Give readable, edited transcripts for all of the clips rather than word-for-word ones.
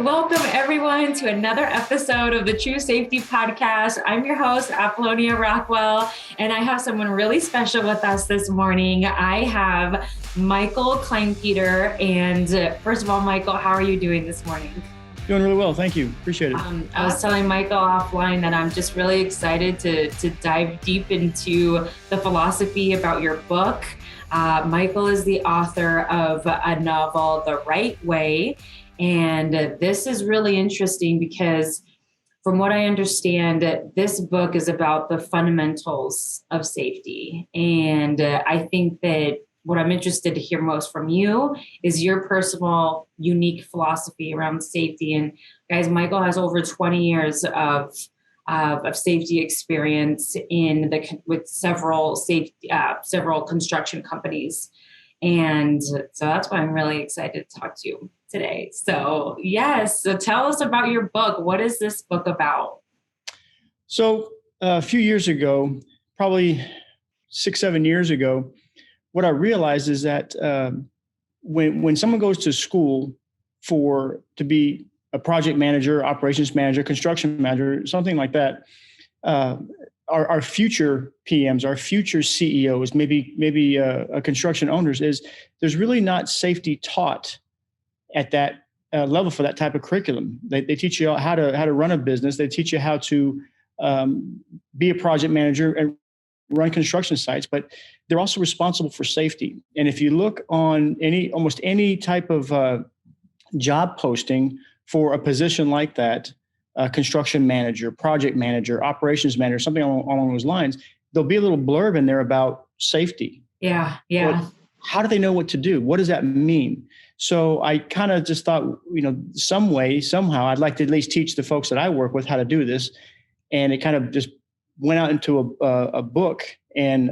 welcome everyone to another episode of the True Safety Podcast. I'm your host, Apolonia Rockwell, and I have someone really special with us this morning. I have Michael Kleinpeter. And first of all, Michael, how are you doing this morning? Doing really well. Thank you. Appreciate it. I was telling Michael offline that I'm just really excited to dive deep into the philosophy about your book. Michael is the author of a novel, The Right Way. And this is really interesting because from what I understand, this book is about the fundamentals of safety. And I think that what I'm interested to hear most from you is your personal, unique philosophy around safety. And guys, Michael has over 20 years of safety experience with several construction companies. And so that's why I'm really excited to talk to you today. So yes, so tell us about your book. What is this book about? So a few years ago, probably 6-7 years ago, what I realized is that when someone goes to school to be a project manager, operations manager, construction manager, something like that, our future PMs, our future CEOs, maybe construction owners, there's really not safety taught at that level for that type of curriculum. They teach you how to run a business. They teach you how to be a project manager and run construction sites, but they're also responsible for safety. And if you look on almost any type of job posting for a position like that, construction manager, project manager, operations manager, something along those lines, there'll be a little blurb in there about safety. Yeah. But how do they know what to do? What does that mean? So I kind of just thought, somehow I'd like to at least teach the folks that I work with how to do this. And it kind of just went out into a book and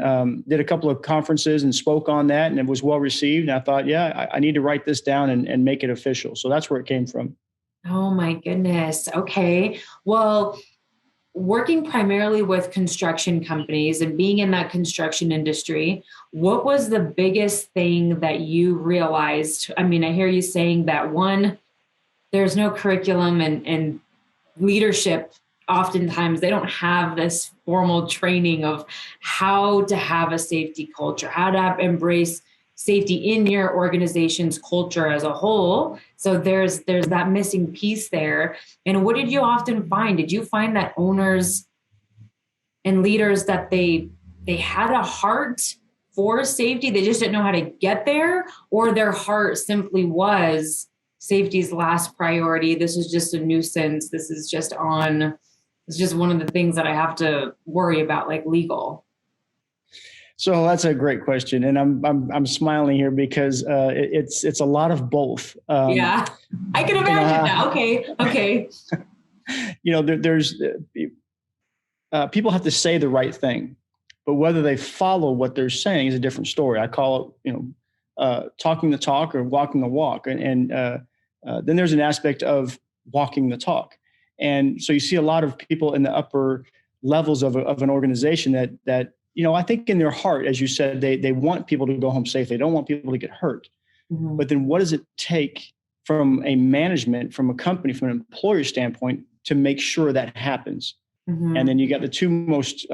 did a couple of conferences and spoke on that, and it was well received. And I thought, I need to write this down and make it official. So that's where it came from. Oh my goodness. Okay. Well, working primarily with construction companies and being in that construction industry, what was the biggest thing that you realized? I mean, I hear you saying that one, there's no curriculum and leadership. Oftentimes they don't have this formal training of how to have a safety culture, how to embrace safety in your organization's culture as a whole. So there's that missing piece there. And what did you often find? Did you find that owners and leaders that they had a heart for safety, they just didn't know how to get there, or their heart simply was safety's last priority? This is just a nuisance. It's just one of the things that I have to worry about, like legal. So that's a great question, and I'm smiling here because it's a lot of both. Yeah, I can imagine that. Okay. There's people have to say the right thing, but whether they follow what they're saying is a different story. I call it, talking the talk or walking the walk, and then there's an aspect of walking the talk. And so you see a lot of people in the upper levels of an organization that I think in their heart, as you said, they want people to go home safe. They don't want people to get hurt. Mm-hmm. But then what does it take from a management, from a company, from an employer standpoint to make sure that happens? Mm-hmm. And then you got the two most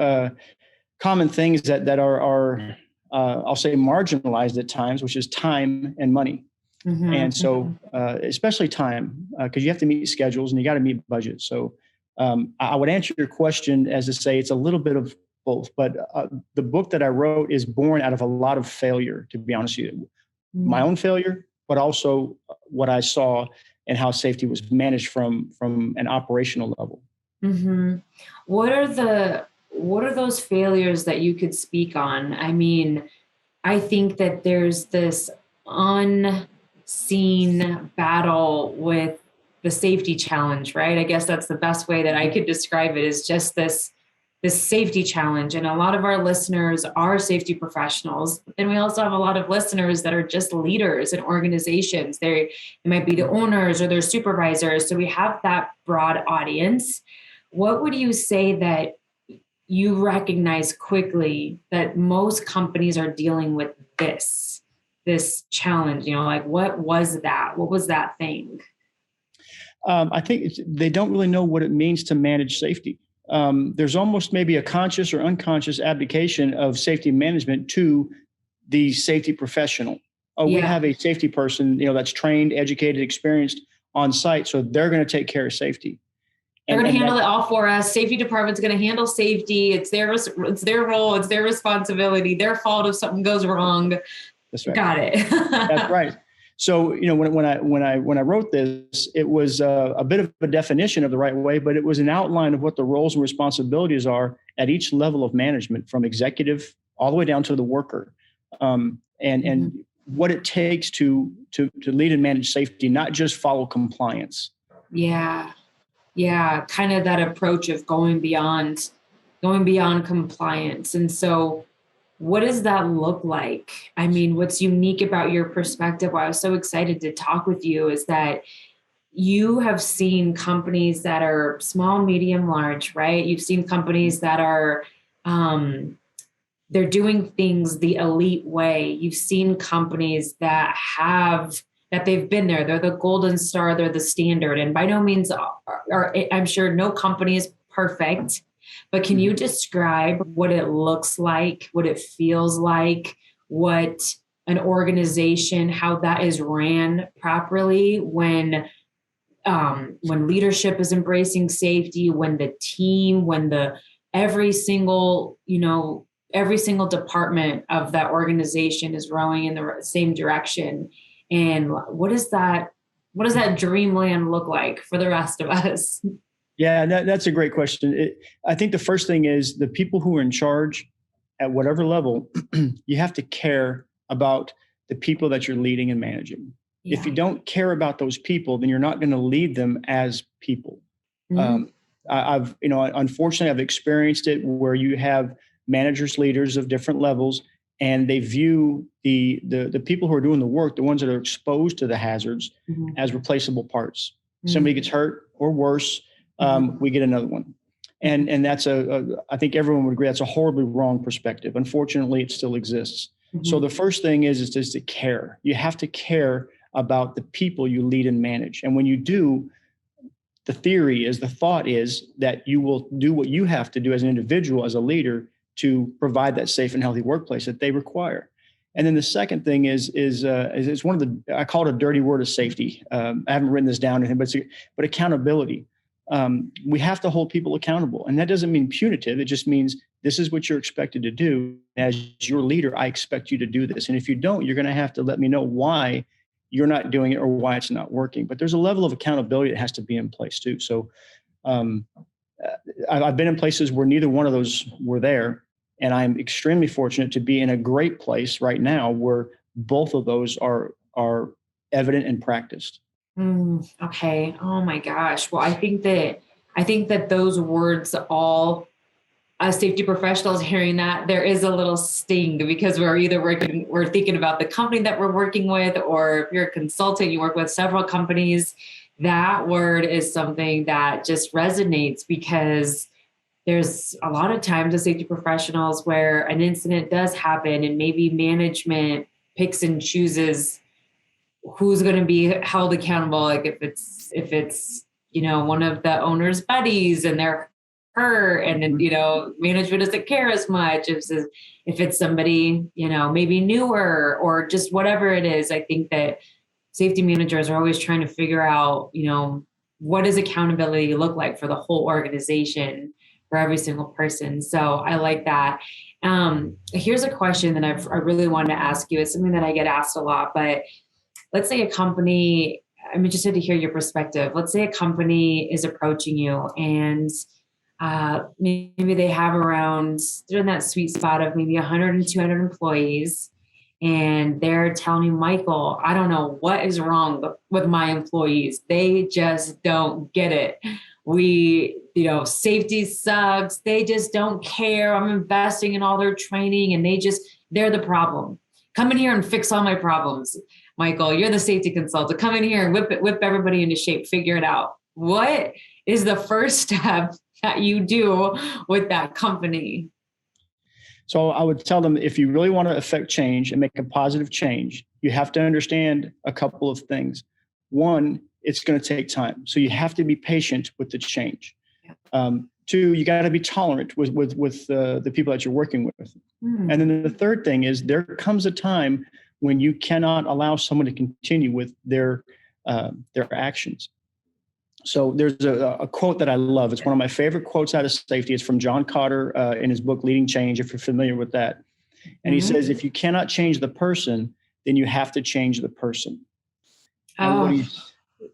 common things that are I'll say marginalized at times, which is time and money. Mm-hmm. And so especially time, because you have to meet schedules and you got to meet budgets. So I would answer your question as to say it's a little bit of both, but the book that I wrote is born out of a lot of failure, to be honest with you. Mm-hmm. My own failure, but also what I saw and how safety was managed from an operational level. Mm-hmm. What are those failures that you could speak on? I mean, I think that there's this unseen battle with the safety challenge, right? I guess that's the best way that I could describe it, is just this safety challenge. And a lot of our listeners are safety professionals. And we also have a lot of listeners that are just leaders in organizations. It might be the owners or their supervisors. So we have that broad audience. What would you say that you recognize quickly that most companies are dealing with this challenge? Like what was that? What was that thing? I think they don't really know what it means to manage safety. There's almost maybe a conscious or unconscious abdication of safety management to the safety professional. Oh, we Yeah. have a safety person, that's trained, educated, experienced on site, so they're going to take care of safety. They're going to handle that, it all for us. Safety department's going to handle safety. It's their role. It's their responsibility. Their fault if something goes wrong. That's right. Got it. That's right. So, when I wrote this, it was a bit of a definition of the right way, but it was an outline of what the roles and responsibilities are at each level of management, from executive all the way down to the worker, and what it takes to lead and manage safety, not just follow compliance. Yeah. Yeah. Kind of that approach of going beyond compliance. And so what does that look like? I mean, what's unique about your perspective, why I was so excited to talk with you, is that you have seen companies that are small, medium, large, right? You've seen companies that are, they're doing things the elite way. You've seen companies that they've been there. They're the golden star. They're the standard. And by no means I'm sure no company is perfect, but can you describe what it looks like, what it feels like, what an organization, how that is ran properly when leadership is embracing safety, when the team, every single department of that organization is rowing in the same direction? And what does that dreamland look like for the rest of us? Yeah, that's a great question. I think the first thing is the people who are in charge at whatever level, you have to care about the people that you're leading and managing. Yeah. If you don't care about those people, then you're not going to lead them as people. Mm-hmm. Unfortunately, I've experienced it where you have managers, leaders of different levels, and they view the people who are doing the work, the ones that are exposed to the hazards, as replaceable parts. Somebody gets hurt or worse, we get another one. And that's I think everyone would agree that's a horribly wrong perspective. Unfortunately, it still exists. So the first thing is to care. You have to care about the people you lead and manage. And when you do, the thought is that you will do what you have to do as an individual, as a leader, to provide that safe and healthy workplace that they require. And then the second thing is one of the, I call it a dirty word of safety. I haven't written this down, but accountability. We have to hold people accountable. And that doesn't mean punitive. It just means this is what you're expected to do. As your leader, I expect you to do this. And if you don't, you're going to have to let me know why you're not doing it or why it's not working. But there's a level of accountability that has to be in place too. So I've been in places where neither one of those were there. And I'm extremely fortunate to be in a great place right now where both of those are evident and practiced. Okay. Oh my gosh. Well, I think that those words, all as safety professionals hearing that, there is a little sting, because we're thinking about the company that we're working with, or if you're a consultant, you work with several companies. That word is something that just resonates, because there's a lot of times as safety professionals where an incident does happen and maybe management picks and chooses who's going to be held accountable. Like if it's, one of the owner's buddies and they're hurt, and then, management doesn't care as much. If it's somebody, maybe newer or just whatever it is. I think that safety managers are always trying to figure out, what does accountability look like for the whole organization, for every single person. So I like that. Here's a question that I really wanted to ask you. It's something that I get asked a lot, but let's say a company, I'm interested to hear your perspective. Let's say a company is approaching you and maybe they have they're in that sweet spot of maybe 100 and 200 employees. And they're telling you, Michael, I don't know what is wrong with my employees. They just don't get it. Safety sucks. They just don't care. I'm investing in all their training and they're the problem. Come in here and fix all my problems. Michael, you're the safety consultant. Come in here and whip everybody into shape, figure it out. What is the first step that you do with that company? So I would tell them, if you really want to affect change and make a positive change, you have to understand a couple of things. One it's going to take time. So you have to be patient with the change. Yeah. Two, you got to be tolerant with the people that you're working with. And then the third thing is there comes a time when you cannot allow someone to continue with their actions. So there's a quote that I love. It's one of my favorite quotes out of safety. It's from John Cotter in his book, Leading Change, if you're familiar with that. And he says, if you cannot change the person, then you have to change the person.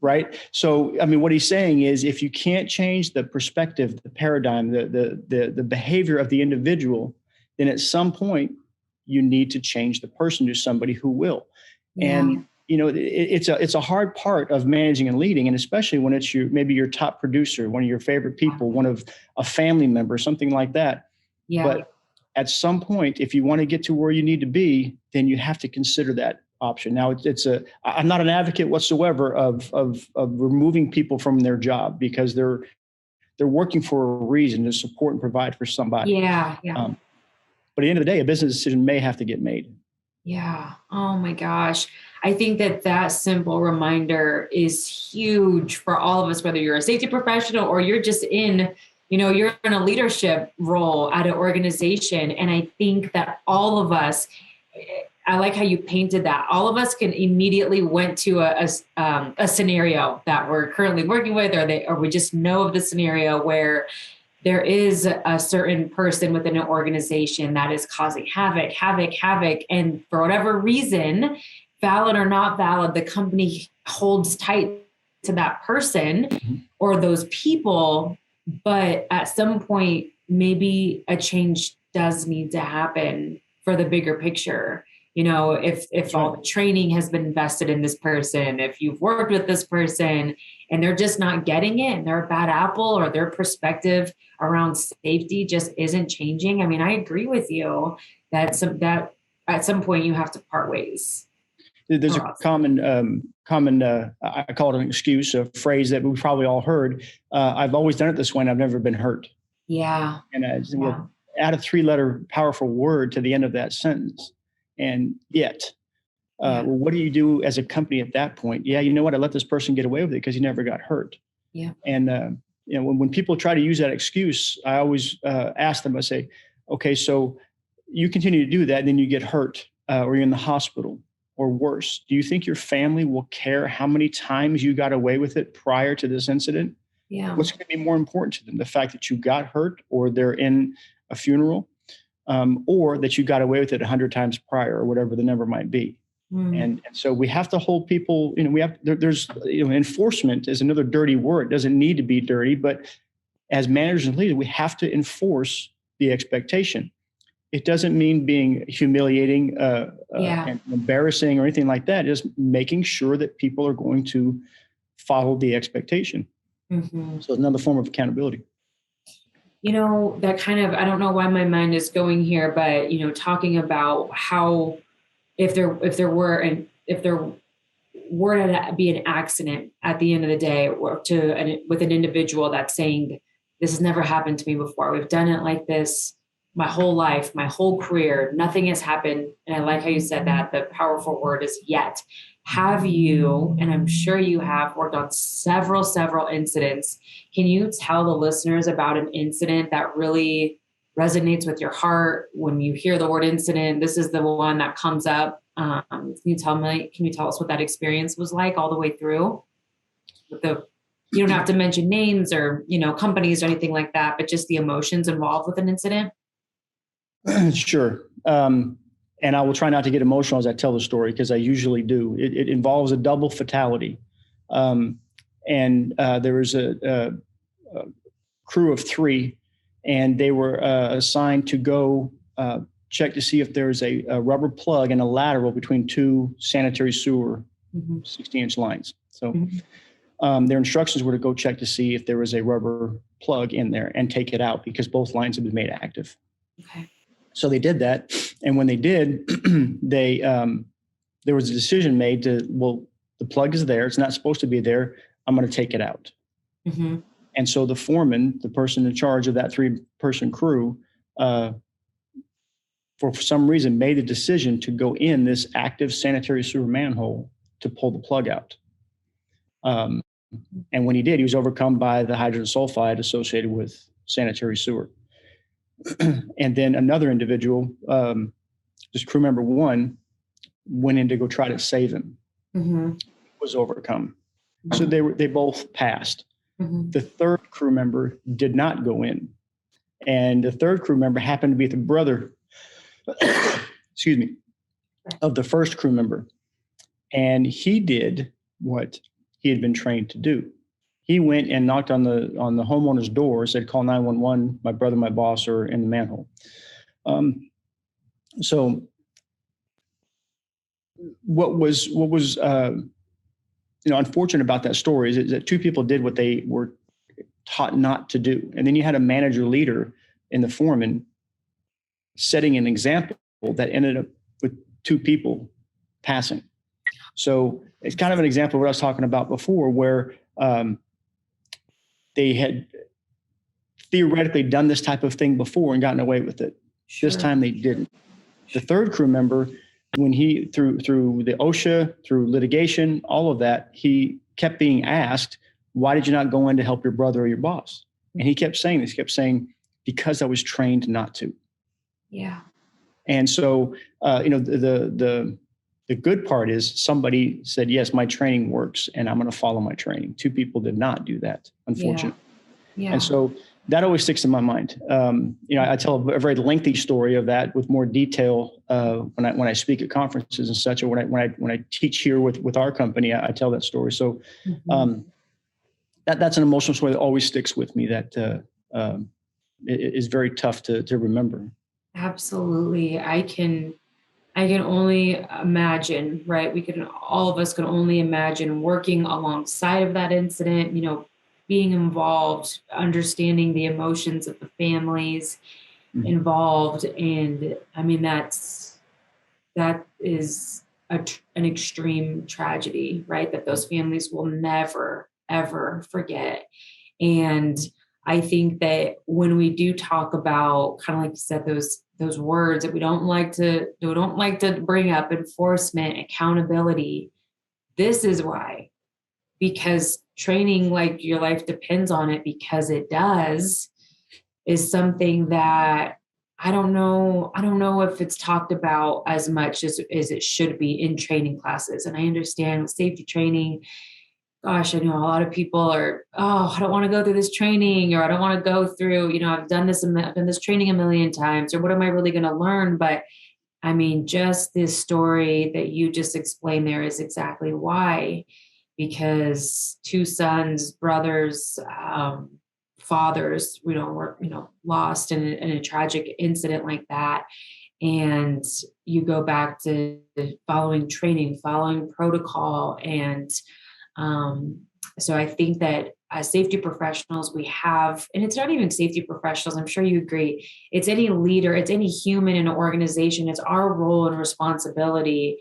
Right. So, I mean, what he's saying is if you can't change the perspective, the paradigm, the behavior of the individual, then at some point you need to change the person to somebody who will. Yeah. And, it's a hard part of managing and leading. And especially when it's maybe your top producer, one of your favorite people, one of a family member, something like that. Yeah. But at some point, if you want to get to where you need to be, then you have to consider that option. Now, I'm not an advocate whatsoever of removing people from their job because they're working for a reason to support and provide for somebody. Yeah. But at the end of the day, a business decision may have to get made. Yeah. Oh my gosh. I think that simple reminder is huge for all of us, whether you're a safety professional or you're just you're in a leadership role at an organization. And I think that all of us, I like how you painted that. All of us can immediately went to a scenario that we're currently working with, or we just know of the scenario where there is a certain person within an organization that is causing havoc. And for whatever reason, valid or not valid, the company holds tight to that person or those people. But at some point, maybe a change does need to happen for the bigger picture. If all the training has been invested in this person, if you've worked with this person and they're just not getting it and they're a bad apple or their perspective around safety just isn't changing. I mean, I agree with you that at some point you have to part ways. There's a common, I call it an excuse, a phrase that we've probably all heard. I've always done it this way and I've never been hurt. Yeah. And we'll add a 3-letter powerful word to the end of that sentence. And yet, well, what do you do as a company at that point? Yeah, you know what? I let this person get away with it because he never got hurt. Yeah. And when people try to use that excuse, I always ask them. I say, okay, so you continue to do that, and then you get hurt, or you're in the hospital, or worse. Do you think your family will care how many times you got away with it prior to this incident? Yeah. What's going to be more important to them? The fact that you got hurt, or they're in a funeral? Or that you got away with it 100 times prior, or whatever the number might be. And so we have to hold people, there's enforcement is another dirty word. It doesn't need to be dirty, but as managers and leaders, we have to enforce the expectation. It doesn't mean being humiliating and embarrassing or anything like that. Just making sure that people are going to follow the expectation. So it's another form of accountability. That kind of, I don't know why my mind is going here, but, talking about how if there were to be an accident at the end of the day with an individual that's saying, this has never happened to me before. We've done it like this my whole life, my whole career, nothing has happened. And I like how you said that the powerful word is yet. Have you, and I'm sure you have, worked on several incidents. Can you tell the listeners about an incident that really resonates with your heart when you hear the word incident? This is the one that comes up. Can you tell us what that experience was like all the way through? You don't have to mention names or, companies or anything like that, but just the emotions involved with an incident. Sure. And I will try not to get emotional as I tell the story because I usually do. It involves a double fatality. And there was a crew of 3, and they were assigned to go check to see if there's a rubber plug and a lateral between 2 sanitary sewer 60-inch lines. So their instructions were to go check to see if there was a rubber plug in there and take it out because both lines had been made active. Okay. So they did that. And when they did, there was a decision made the plug is there. It's not supposed to be there. I'm going to take it out. And so the foreman, the person in charge of that 3-person crew, for some reason made a decision to go in this active sanitary sewer manhole to pull the plug out. Um, and when he did, he was overcome by the hydrogen sulfide associated with sanitary sewer. And then another individual, just crew member one, went in to go try to save him, was overcome. So they both passed. The third crew member did not go in. And the third crew member happened to be the brother, excuse me, of the first crew member. And he did what he had been trained to do. He went and knocked on the homeowner's door, said, "Call 911, my brother, my boss are in the manhole." So what was unfortunate about that story is that two people did what they were taught not to do. And then you had a manager leader in the foreman setting an example that ended up with two people passing. So it's kind of an example of what I was talking about before, where they had theoretically done this type of thing before and gotten away with it. Sure. This time they didn't. The third crew member, when he, through the OSHA, through litigation, all of that, he kept being asked, "Why did you not go in to help your brother or your boss?" And he kept saying this, "Because I was trained not to." Yeah. And so, the good part is somebody said, "Yes, my training works and I'm going to follow my training." Two people did not do that, unfortunately. Yeah. And so that always sticks in my mind. I tell a very lengthy story of that with more detail when I speak at conferences and such, or when I teach here with our company, I tell that story. So that's an emotional story that always sticks with me. That is very tough to remember. Absolutely, I can only imagine, right? All of us can only imagine working alongside of that incident, being involved, understanding the emotions of the families involved. And I mean, that is an extreme tragedy, right? That those families will never, ever forget. And I think that when we do talk about, kind of like you said, those words that we don't like to bring up, enforcement, accountability, this is why. Because training, like your life depends on it, because it does, is something that I don't know if it's talked about as much as it should be in training classes. And I understand with safety training, gosh, I know a lot of people are, I don't want to go through this training, or I don't want to go through, I've done this training a million times, or what am I really going to learn? But I mean, just this story that you just explained there is exactly why. Because two sons, brothers, fathers, were, lost in a tragic incident like that. And you go back to following training, following protocol. And so I think that as safety professionals, we have, and it's not even safety professionals, I'm sure you agree, it's any leader, it's any human in an organization, it's our role and responsibility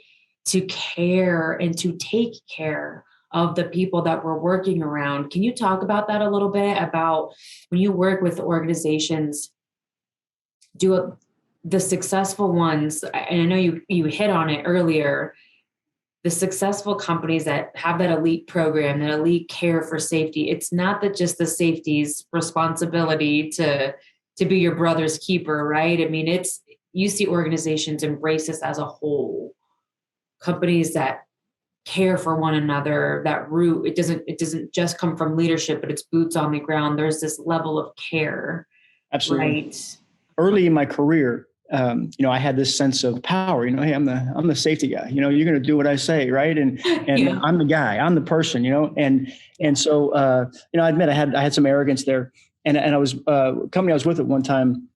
to care and to take care of the people that we're working around. Can you talk about that a little bit, about when you work with organizations, the successful ones, and I know you hit on it earlier, the successful companies that have that elite program, that elite care for safety, it's not that just the safety's responsibility to be your brother's keeper, right? I mean, you see organizations embrace this as a whole. Companies that care for one another, that root, it doesn't just come from leadership, but it's boots on the ground. There's this level of care. Absolutely. Right? Early in my career, I had this sense of power, hey, I'm the safety guy, you're going to do what I say. Right. And yeah. I'm the guy, I'm the person, and so, I admit I had some arrogance there, and I was, company I was with at one time,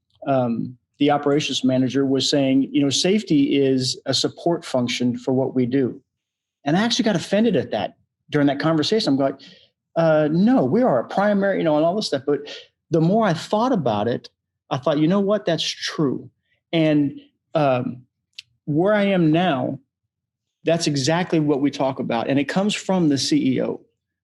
the operations manager was saying, safety is a support function for what we do. And I actually got offended at that during that conversation. I'm going, no, we are a primary, and all this stuff. But the more I thought about it, I thought, you know what, that's true. And where I am now, that's exactly what we talk about. And it comes from the CEO.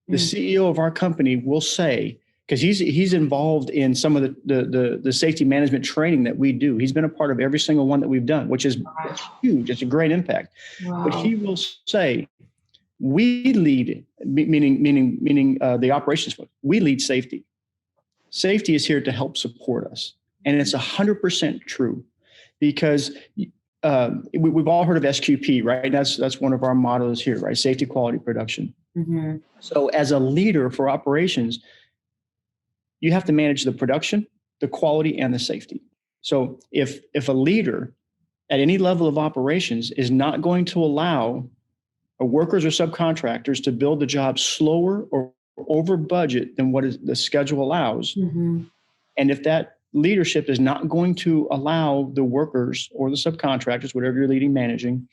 The CEO of our company will say, because he's involved in some of the safety management training that we do. He's been a part of every single one that we've done, which is huge. It's a great impact. Wow. But he will say, We lead, meaning the operations folks. We lead safety. Safety is here to help support us, and it's 100% true, because we've all heard of SQP, right? That's one of our mottos here, right? Safety, quality, production. Mm-hmm. So as a leader for operations, you have to manage the production, the quality, and the safety. So if a leader at any level of operations is not going to allow workers or subcontractors to build the job slower or over budget than what the schedule allows, mm-hmm. and if that leadership is not going to allow the workers or the subcontractors, whatever you're leading, managing,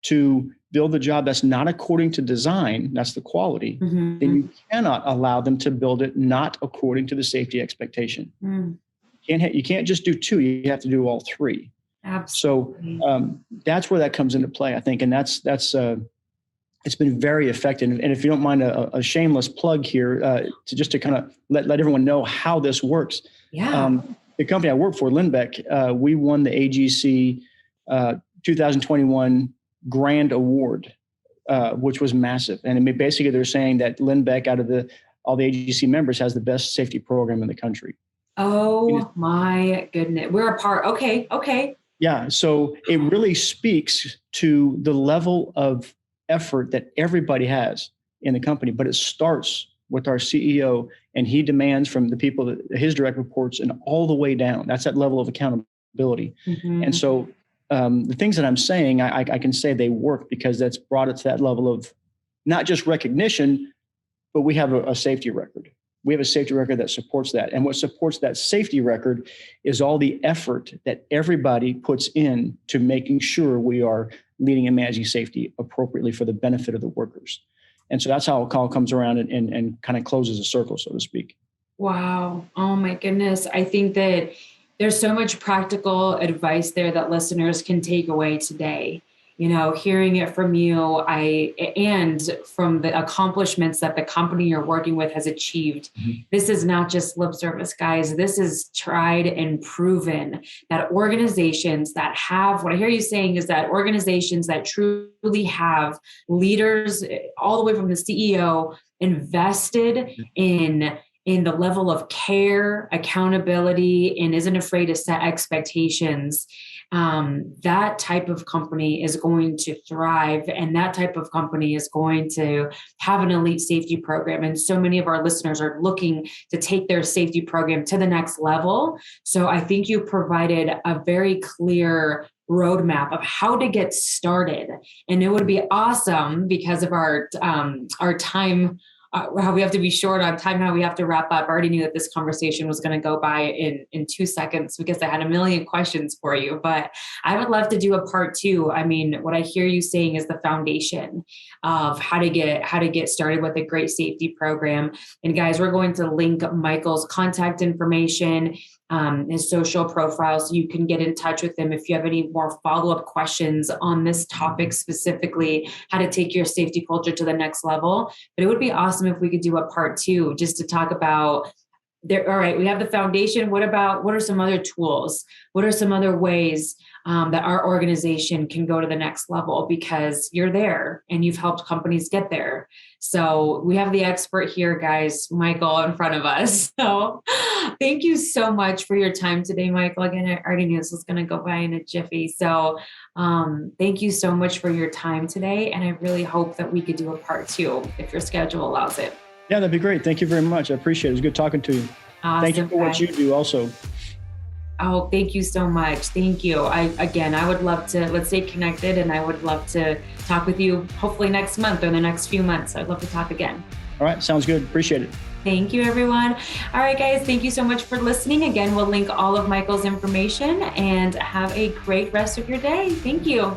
to build the job that's not according to design, that's the quality, mm-hmm. then you cannot allow them to build it not according to the safety expectation. Mm. You can't just do two, you have to do all three. Absolutely. So that's where that comes into play, I think. And that's it's been very effective. And if you don't mind a shameless plug here, to kind of let everyone know how this works. Yeah. The company I work for, Lindbeck, we won the AGC 2021 Grand Award, which was massive. And basically they're saying that Lindbeck, out of all the AGC members, has the best safety program in the country. Oh my goodness. We're a part. Okay. Yeah. So it really speaks to the level of effort that everybody has in the company, but it starts with our CEO, and he demands from the people, his direct reports, and all the way down. That's that level of accountability. Mm-hmm. And so the things that I'm saying, I can say they work because that's brought it to that level of not just recognition, but we have a safety record. We have a safety record that supports that. And what supports that safety record is all the effort that everybody puts in to making sure we are leading and managing safety appropriately for the benefit of the workers. And so that's how it all comes around and kind of closes a circle, so to speak. Wow. Oh my goodness. I think that there's so much practical advice there that listeners can take away today. You know, hearing it from you, and from the accomplishments that the company you're working with has achieved. Mm-hmm. This is not just lip service, guys. This is tried and proven that organizations that have, what I hear you saying is that organizations that truly have leaders all the way from the CEO invested in the level of care, accountability, and isn't afraid to set expectations, that type of company is going to thrive, and that type of company is going to have an elite safety program. And so many of our listeners are looking to take their safety program to the next level. So I think you provided a very clear roadmap of how to get started. And it would be awesome, because of our time, how we have to be short on time, how we have to wrap up. I already knew that this conversation was going to go by in 2 seconds, because I had a million questions for you, but I would love to do a part 2. I mean, what I hear you saying is the foundation of how to get started with a great safety program. And guys, we're going to link Michael's contact information, his social profile, so you can get in touch with him if you have any more follow-up questions on this topic, specifically how to take your safety culture to the next level. But it would be awesome if we could do a part 2 just to talk about there. All right, we have the foundation. What are some other tools? What are some other ways that our organization can go to the next level? Because you're there and you've helped companies get there. So we have the expert here, guys, Michael, in front of us. So thank you so much for your time today, Michael. Again, I already knew this was going to go by in a jiffy. So thank you so much for your time today. And I really hope that we could do a part 2 if your schedule allows it. Yeah, that'd be great. Thank you very much. I appreciate it. It was good talking to you. Awesome. Thank you for what you do also. Oh, thank you so much. Thank you. I would love to, let's stay connected, and I would love to talk with you hopefully next month or the next few months. I'd love to talk again. All right. Sounds good. Appreciate it. Thank you, everyone. All right, guys. Thank you so much for listening. Again, we'll link all of Michael's information, and have a great rest of your day. Thank you.